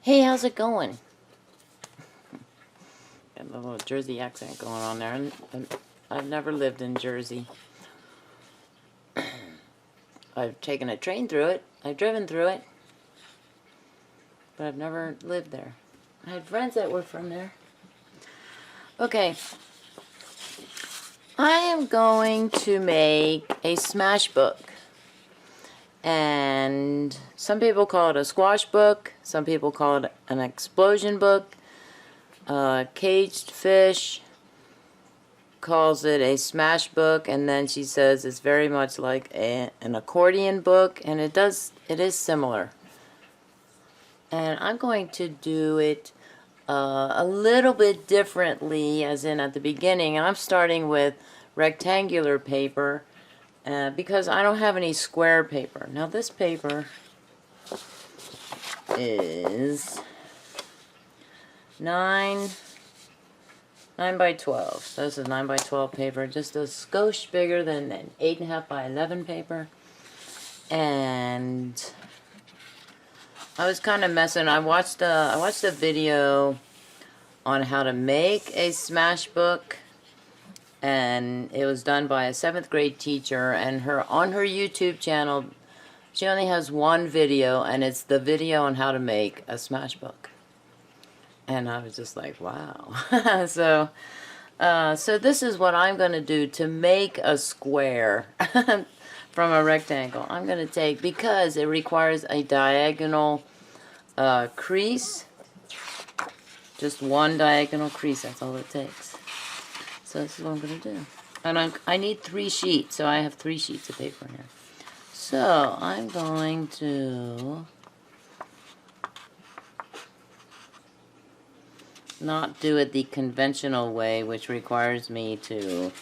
Hey, how's it going? Got a little Jersey accent going on there. And I've never lived in Jersey. I've taken a train through it. I've driven through it. But I've never lived there. I had friends that were from there. Okay. I am going to make a smash book. And some people call it a squash book. Some people call it an explosion book. Caged Fish calls it a smash book, and then she says it's very much like an accordion book, and it is similar. And I'm going to do it a little bit differently, as in at the beginning. I'm starting with rectangular paper because I don't have any square paper. Now this paper is 9 by 12. So this is 9 by 12 paper, just a skosh bigger than an 8.5 by 11 paper. And I was kind of messing. I watched a video on how to make a smash book, and it was done by a 7th grade teacher. And on her YouTube channel, she only has one video, and it's the video on how to make a smash book. And I was just like, wow. So this is what I'm going to do to make a square from a rectangle. I'm going to take, because it requires a diagonal crease, just one diagonal crease, that's all it takes. So this is what I'm going to do. And I need 3 sheets, so I have 3 sheets of paper here. So I'm going to not do it the conventional way, which requires me to,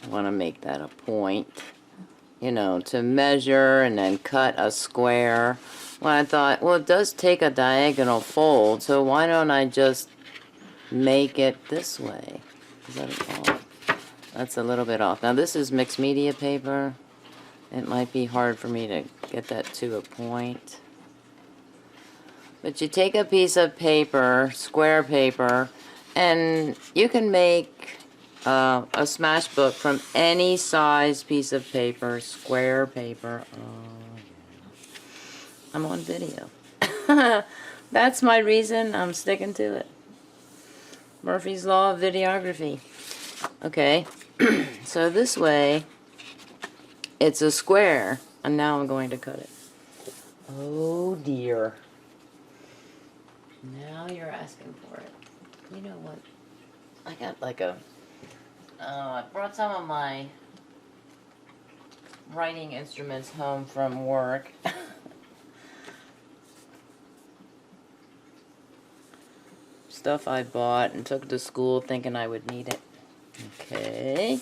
I want to make that a point, you know, to measure and then cut a square. Well, I thought, well, it does take a diagonal fold, so why don't I just make it this way? Is that it? That's a little bit off. Now this is mixed media paper. It might be hard for me to get that to a point. But you take a piece of paper, square paper, and you can make a smash book from any size piece of paper, square paper. Oh, yeah. I'm on video. That's my reason. I'm sticking to it. Murphy's Law of Videography. Okay, so this way, it's a square, and now I'm going to cut it. Oh dear. Now you're asking for it. You know what? I got like I brought some of my writing instruments home from work. Stuff I bought and took to school thinking I would need it. Okay.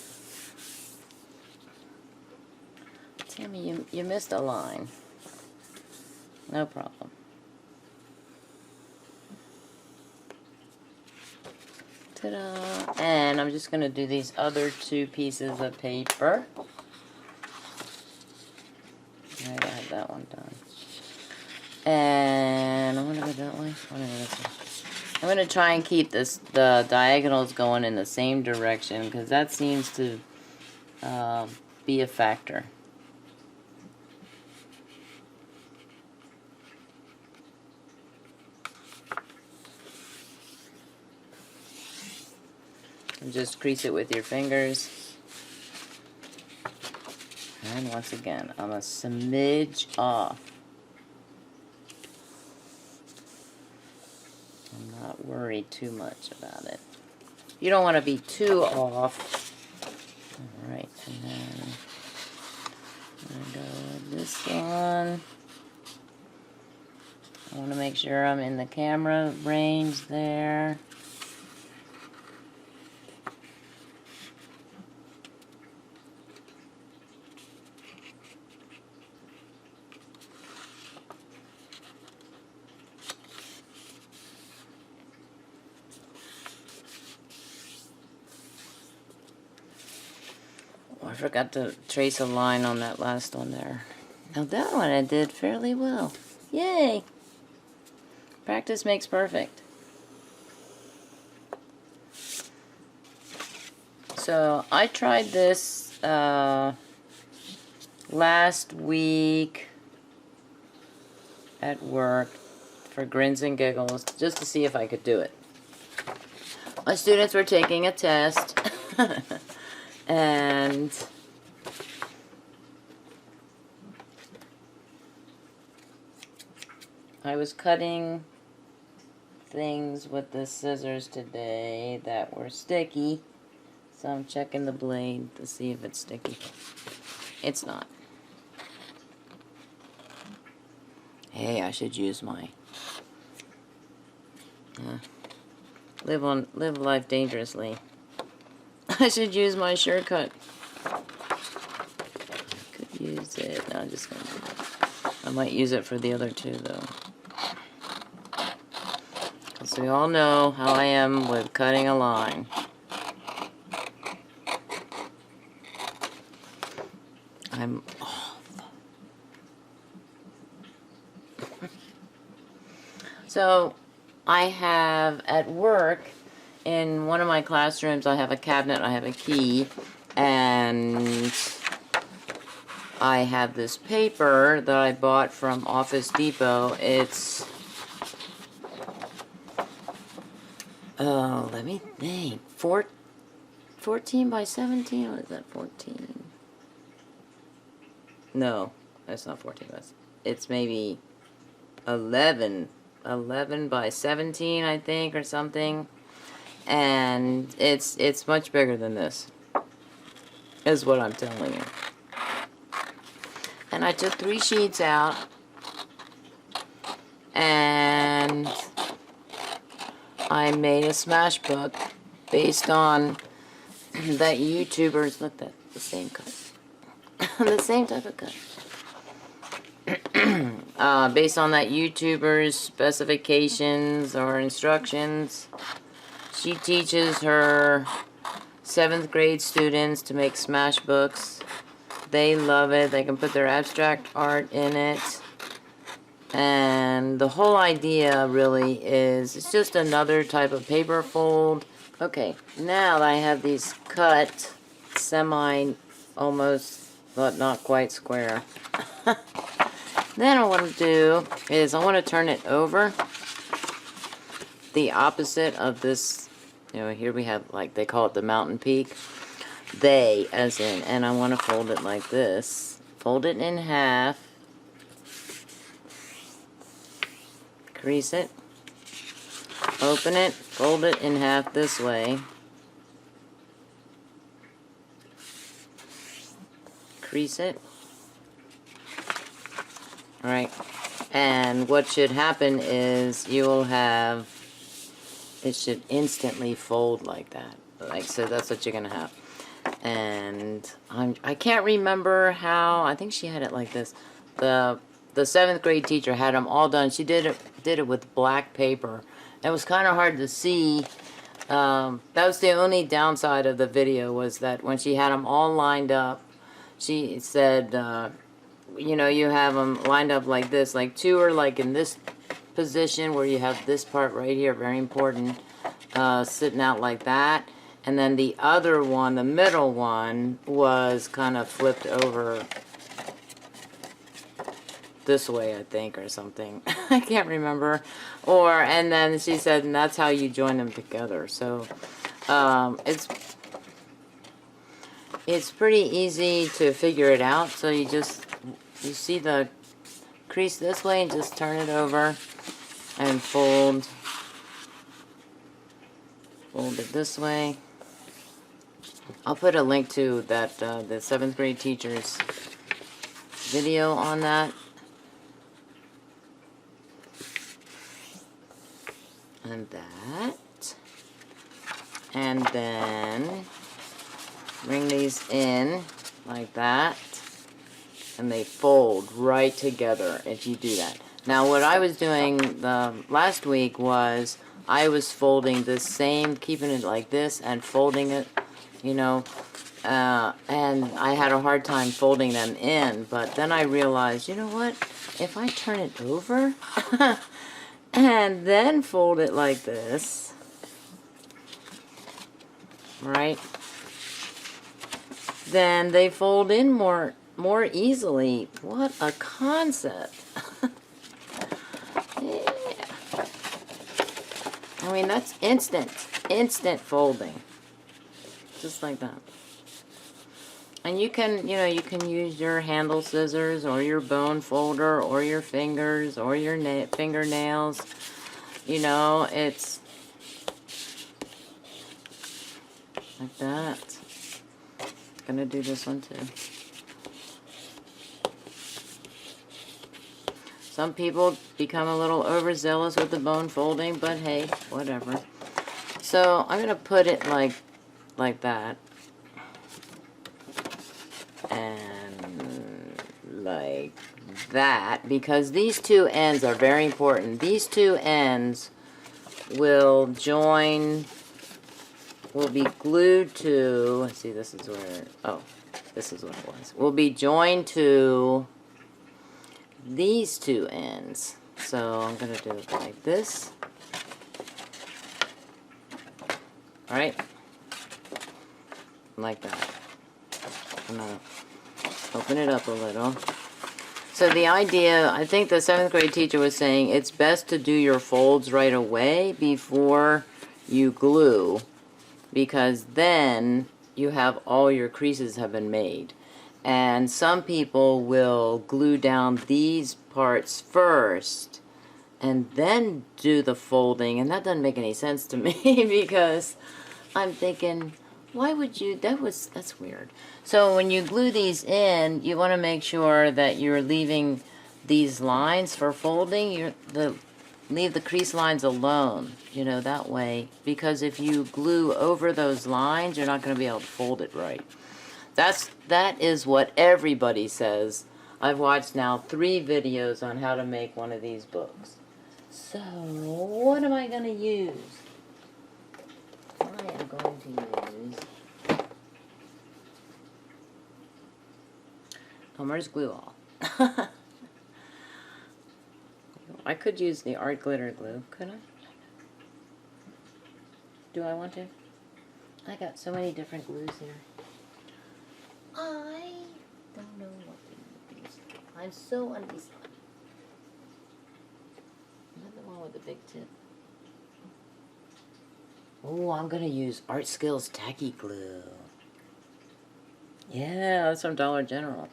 Tammy, you missed a line. No problem. Ta-da. And I'm just going to do these other 2 pieces of paper. Alright, I have that one done. And I'm going to go that way. I'm going to try and keep the diagonals going in the same direction, because that seems to be a factor. And just crease it with your fingers. And once again, I'm a smidge off. I'm not worried too much about it. You don't want to be too off. Alright, and then I'm going to go with this one. I want to make sure I'm in the camera range there. I forgot to trace a line on that last one there. Now that one I did fairly well. Yay! Practice makes perfect. So I tried this last week at work for grins and giggles, just to see if I could do it. My students were taking a test, and I was cutting things with the scissors today that were sticky, so I'm checking the blade to see if it's sticky. It's not. Hey, I should use my live life dangerously. I should use my shortcut. Could use it. No, I'm just gonna do it. I might use it for the other two though. Because we all know how I am with cutting a line. I'm off. So, I have at work, in one of my classrooms, I have a cabinet, I have a key, and I have this paper that I bought from Office Depot. It's, oh, let me think, 14 by 17, or is that 14? No, that's not 14, it's maybe 11 by 17, I think, or something. And it's much bigger than this, is what I'm telling you. And I took 3 sheets out, and I made a smash book based on that YouTubers, look, that's the same cut. The same type of cut. Based on that YouTuber's specifications or instructions. She teaches her 7th grade students to make smash books. They love it. They can put their abstract art in it. And the whole idea really is, it's just another type of paper fold. Okay, now that I have these cut, almost, but not quite square. Then what I want to do is I want to turn it over the opposite of this. You know, here we have, like, they call it the mountain peak. They, as in, and I want to fold it like this. Fold it in half. Crease it. Open it. Fold it in half this way. Crease it. Alright. And what should happen is you will have, it should instantly fold like that. Like, so that's what you're going to have. And I can't remember how, I think she had it like this. The 7th grade teacher had them all done. She did it with black paper. It was kind of hard to see. That was the only downside of the video, was that when she had them all lined up, she said, you know, you have them lined up like this. Like 2 are like in this position where you have this part right here, very important, sitting out like that. And then the other one, the middle one, was kind of flipped over this way, I think, or something. I can't remember. And then she said, and that's how you join them together. So, it's pretty easy to figure it out. So you see the crease this way and just turn it over and fold it this way. I'll put a link to that, the 7th grade teacher's video on that. And that. And then bring these in like that. And they fold right together if you do that. Now what I was doing the last week was I was folding the same, keeping it like this and folding it, you know, and I had a hard time folding them in, but then I realized, you know what, if I turn it over, and then fold it like this, right? Then they fold in more easily. What a concept. Yeah. I mean, that's instant folding. Just like that. And you can, you can use your handle scissors or your bone folder or your fingers or your fingernails. It's like that. Gonna do this one too. Some people become a little overzealous with the bone folding, but hey, whatever. So I'm gonna put it like that. And like that, because these two ends are very important. These two ends will join, will be glued to, let's see, this is where, oh, this is what it was. Will be joined to these two ends. So I'm going to do it like this. Alright? Like that. I'm going to open it up a little. So the idea, I think the 7th grade teacher was saying, it's best to do your folds right away before you glue, because then you have all your creases have been made. And some people will glue down these parts first and then do the folding, and that doesn't make any sense to me because I'm thinking, why would you, that's weird. So when you glue these in, you want to make sure that you're leaving these lines for folding, leave the crease lines alone, that way, because if you glue over those lines, you're not going to be able to fold it right. That is what everybody says. I've watched now 3 videos on how to make one of these books. So, what am I going to use? I am going to use Elmer's Glue All. I could use the art glitter glue, could I? Do I want to? I got so many different glues here. I don't know what to use. I'm so undecided. Is that the one with the big tip? Oh, I'm going to use Art Skills Tacky Glue. Yeah, that's from Dollar General.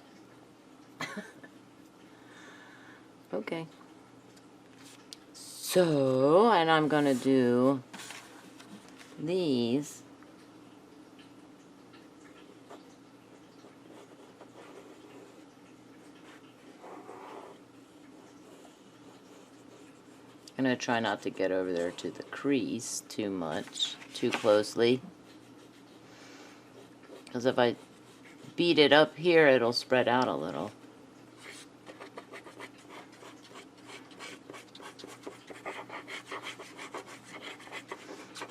Okay. So, and I'm going to do these. I'm going to try not to get over there to the crease too much, too closely. Because if I beat it up here, it'll spread out a little.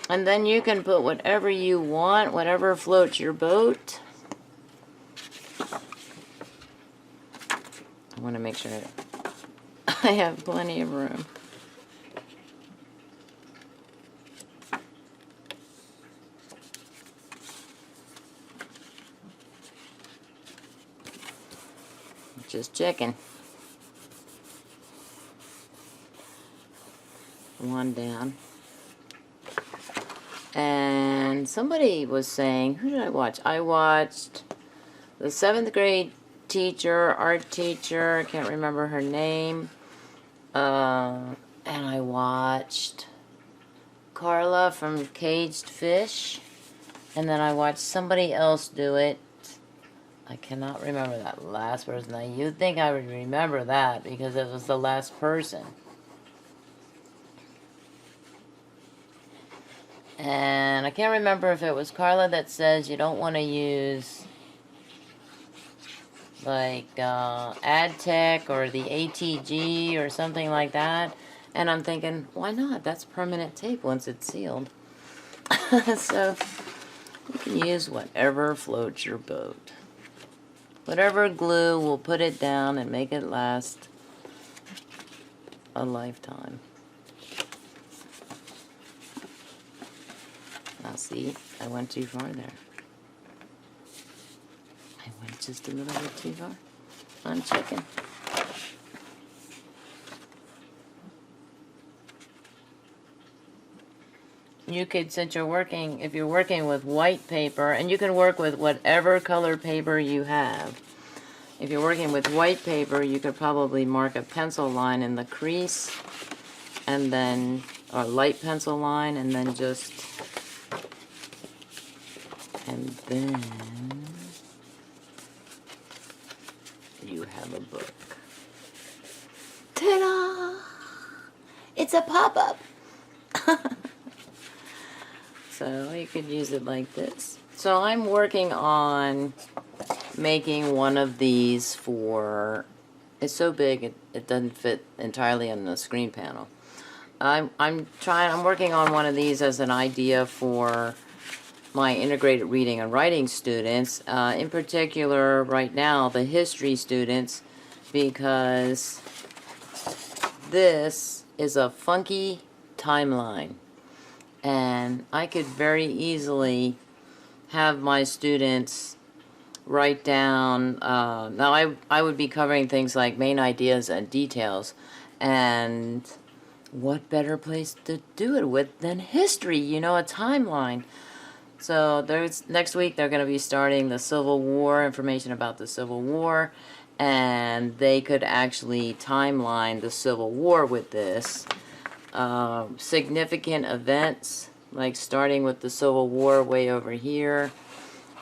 And then you can put whatever you want, whatever floats your boat. I want to make sure I have plenty of room. Just checking. One down. And somebody was saying, who did I watch? I watched the 7th grade teacher, art teacher, I can't remember her name. And I watched Carla from Caged Fish. And then I watched somebody else do it. I cannot remember that last person. Now, you'd think I would remember that because it was the last person. And I can't remember if it was Carla that says you don't want to use like AdTech or the ATG or something like that. And I'm thinking, why not? That's permanent tape once it's sealed. So you can use whatever floats your boat. Whatever glue will put it down and make it last a lifetime. see, I went too far there. I went just a little bit too far. I'm checking. You could, since you're working, if you're working with white paper, and you can work with whatever color paper you have. If you're working with white paper, you could probably mark a pencil line in the crease, and then, or light pencil line, and then just, and then you have a book. Ta-da! It's a pop-up! So you could use it like this. So I'm working on making one of these for, it's so big it doesn't fit entirely on the screen panel. I'm working on one of these as an idea for my integrated reading and writing students, in particular right now the history students, because this is a funky timeline. And I could very easily have my students write down, now I would be covering things like main ideas and details, and what better place to do it with than history, you know, a timeline. So next week they're going to be starting the Civil War, information about the Civil War, and they could actually timeline the Civil War with this. Significant events, like starting with the Civil War way over here,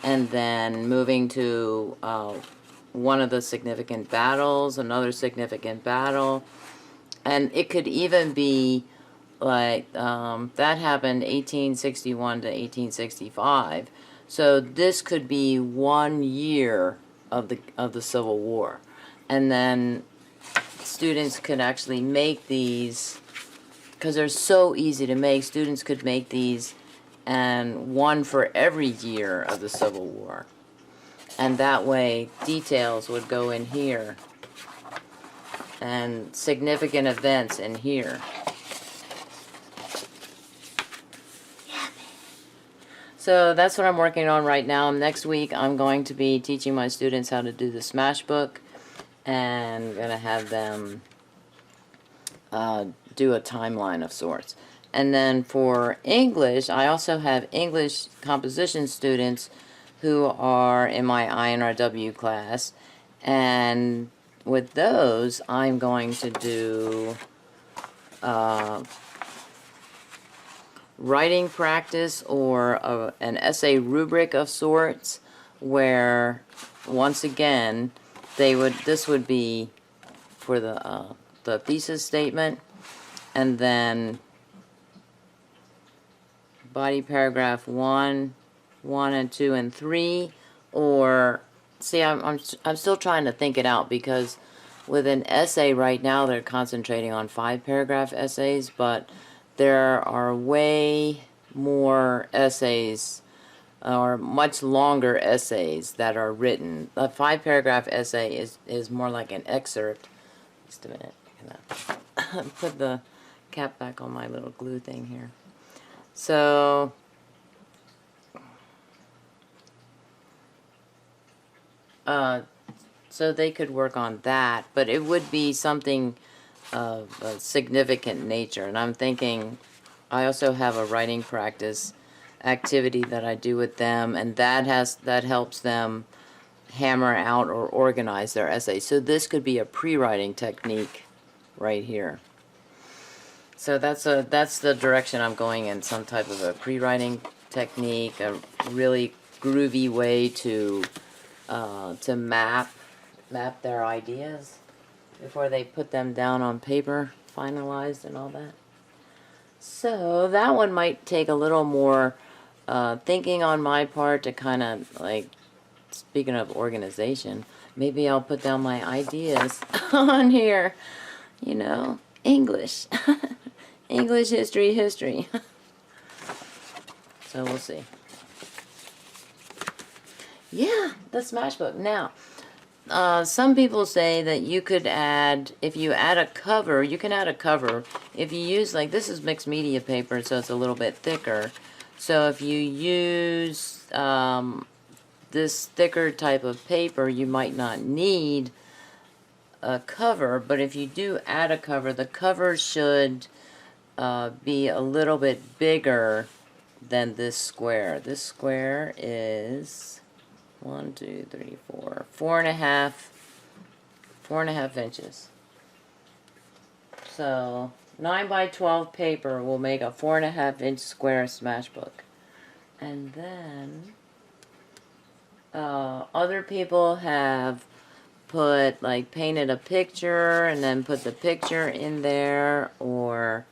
and then moving to one of the significant battles, another significant battle, and it could even be like that happened 1861 to 1865. So this could be 1 year of the Civil War, and then students could actually make these. Because they're so easy to make, students could make these, and one for every year of the Civil War. And that way, details would go in here, and significant events in here. So that's what I'm working on right now. Next week, I'm going to be teaching my students how to do the Smash Book, and I'm going to have them do a timeline of sorts. And then for English, I also have English composition students who are in my INRW class, and with those I'm going to do writing practice or an essay rubric of sorts, where once again this would be for the thesis statement, and then body paragraph 1 and 2 and 3, or see, I'm still trying to think it out, because with an essay right now they're concentrating on 5-paragraph essays, but there are way more essays or much longer essays that are written. A 5-paragraph essay is more like an excerpt. Just a minute. I'm gonna put the cap back on my little glue thing here. So so they could work on that, but it would be something of a significant nature. And I'm thinking, I also have a writing practice activity that I do with them, and that helps them hammer out or organize their essays. So this could be a pre-writing technique right here. So that's the direction I'm going in, some type of a pre-writing technique, a really groovy way to map their ideas before they put them down on paper, finalized and all that. So that one might take a little more thinking on my part to kind of, like, speaking of organization, maybe I'll put down my ideas on here, you know, English. English, history. So we'll see. Yeah, the Smash Book. Now, some people say that you could add, if you add a cover, you can add a cover. If you use, like, this is mixed media paper, so it's a little bit thicker. So if you use this thicker type of paper, you might not need a cover, but if you do add a cover, the cover should be a little bit bigger than this square. This square is 1, 2, 3, 4, 4.5 inches. So 9 by 12 paper will make a 4.5 inch square Smashbook. And then other people have put, like, painted a picture and then put the picture in there, or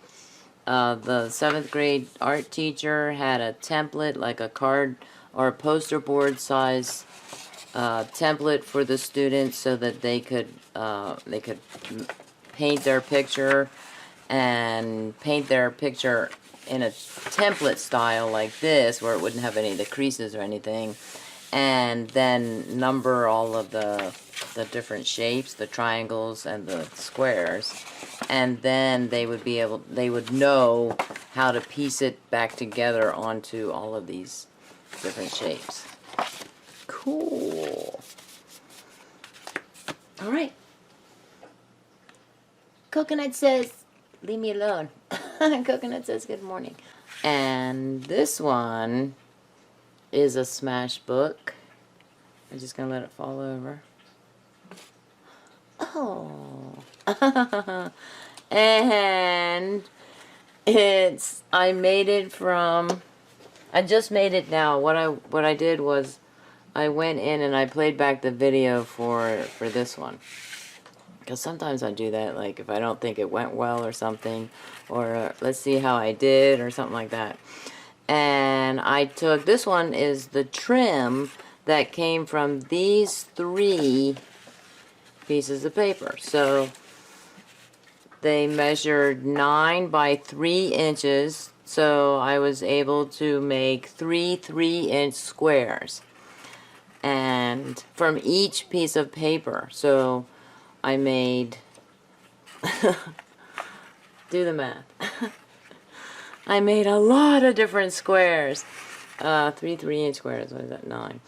the 7th grade art teacher had a template, like a card or a poster board size template for the students so that they could paint their picture and paint their picture in a template style like this, where it wouldn't have any of the creases or anything, and then number all of the different shapes, the triangles and the squares, and then they would know how to piece it back together onto all of these different shapes. Cool. All right. Coconut says, leave me alone. Coconut says good morning. And this one is a Smashbook. I'm just going to let it fall over. Oh. And I made it from, I just made it now. What I did was I went in and I played back the video for this one. Because sometimes I do that, like if I don't think it went well or something, or let's see how I did or something like that. And I took, this one is the trim that came from these 3 pieces of paper. So they measured 9 by 3 inches, so I was able to make 3 3-inch squares, and from each piece of paper. So I made, do the math, I made a lot of different squares. 3 3-inch squares, what is that, 9?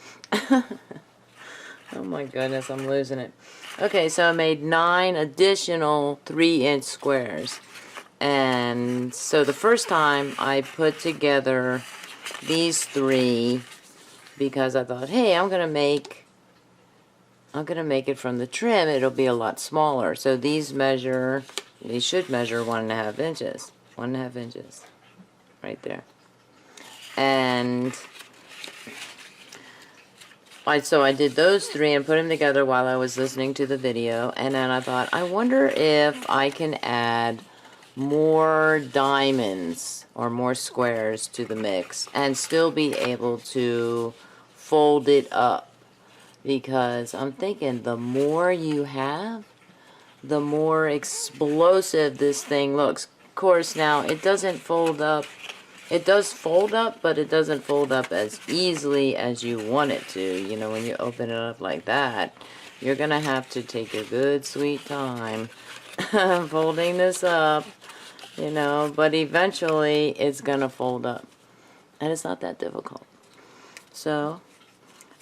Oh my goodness, I'm losing it. Okay, so I made 9 additional 3-inch squares. And so the first time I put together these 3 because I thought, hey, I'm gonna make it from the trim. It'll be a lot smaller. So these should measure 1.5 inches. 1.5 inches. Right there. And so I did those 3 and put them together while I was listening to the video. And then I thought, I wonder if I can add more diamonds or more squares to the mix and still be able to fold it up. Because I'm thinking the more you have, the more explosive this thing looks. Of course, now it doesn't fold up. It does fold up, but it doesn't fold up as easily as you want it to. You know, when you open it up like that, you're going to have to take a good sweet time folding this up, you know, but eventually it's going to fold up. And it's not that difficult. So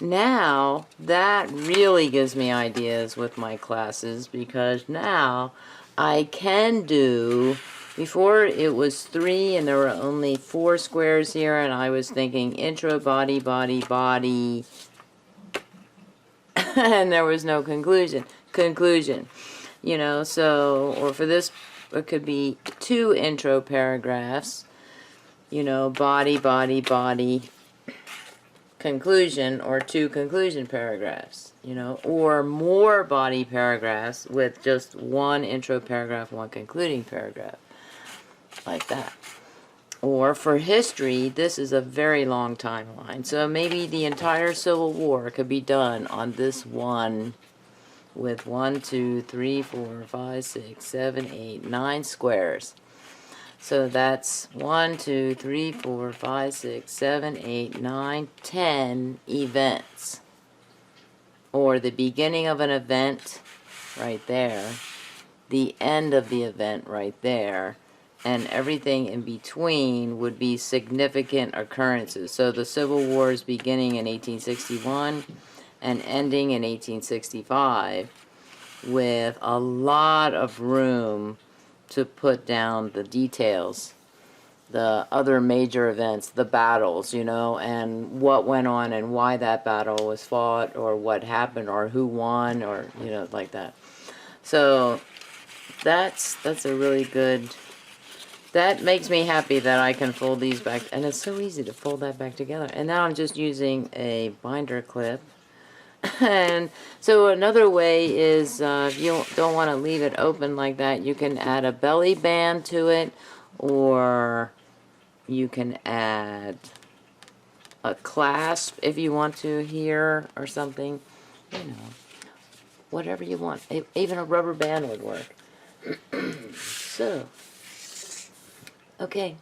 now that really gives me ideas with my classes, because now I can do, before it was 3 and there were only 4 squares here, and I was thinking intro, body, body, body, and there was no conclusion, you know. So, or for this, it could be 2 intro paragraphs, you know, body, body, body, conclusion, or 2 conclusion paragraphs, you know, or more body paragraphs with just 1 intro paragraph, 1 concluding paragraph, like that. Or for history, this is a very long timeline, so maybe the entire Civil War could be done on this one with 1, 2, 3, 4, 5, 6, 7, 8, 9 squares. So that's 1, 2, 3, 4, 5, 6, 7, 8, 9, 10 events. Or the beginning of an event right there, the end of the event right there, and everything in between would be significant occurrences. So the Civil War is beginning in 1861 and ending in 1865 with a lot of room to put down the details, the other major events, the battles, you know, and what went on and why that battle was fought or what happened or who won or, you know, like that. So that's a really good, that makes me happy that I can fold these back, and it's so easy to fold that back together. And now I'm just using a binder clip. And so another way is, if you don't want to leave it open like that, you can add a belly band to it, or you can add a clasp if you want to here or something, you know, whatever you want. Even a rubber band would work. So, okay.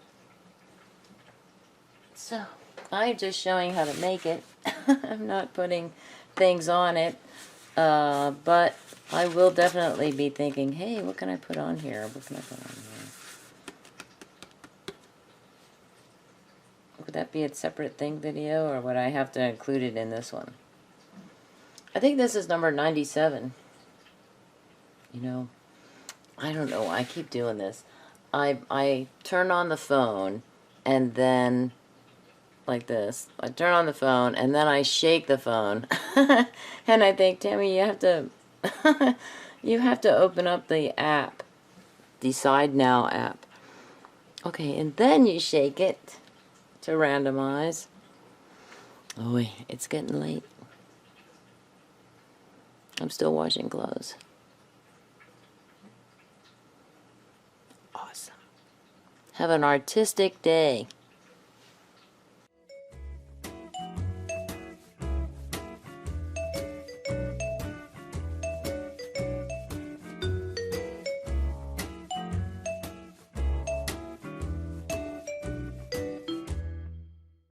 So, I'm just showing how to make it. I'm not putting things on it, but I will definitely be thinking, hey, what can I put on here? What can I put on here? Would that be a separate thing video, or would I have to include it in this one? I think this is number 97. You know, I don't know. I keep doing this. I turn on the phone, and then, like this. I turn on the phone, and then I shake the phone. And I think, Tammy, you have to, you have to open up the app. Decide Now app. Okay, and then you shake it to randomize. Oh, wait, it's getting late. I'm still washing clothes. Awesome. Have an artistic day.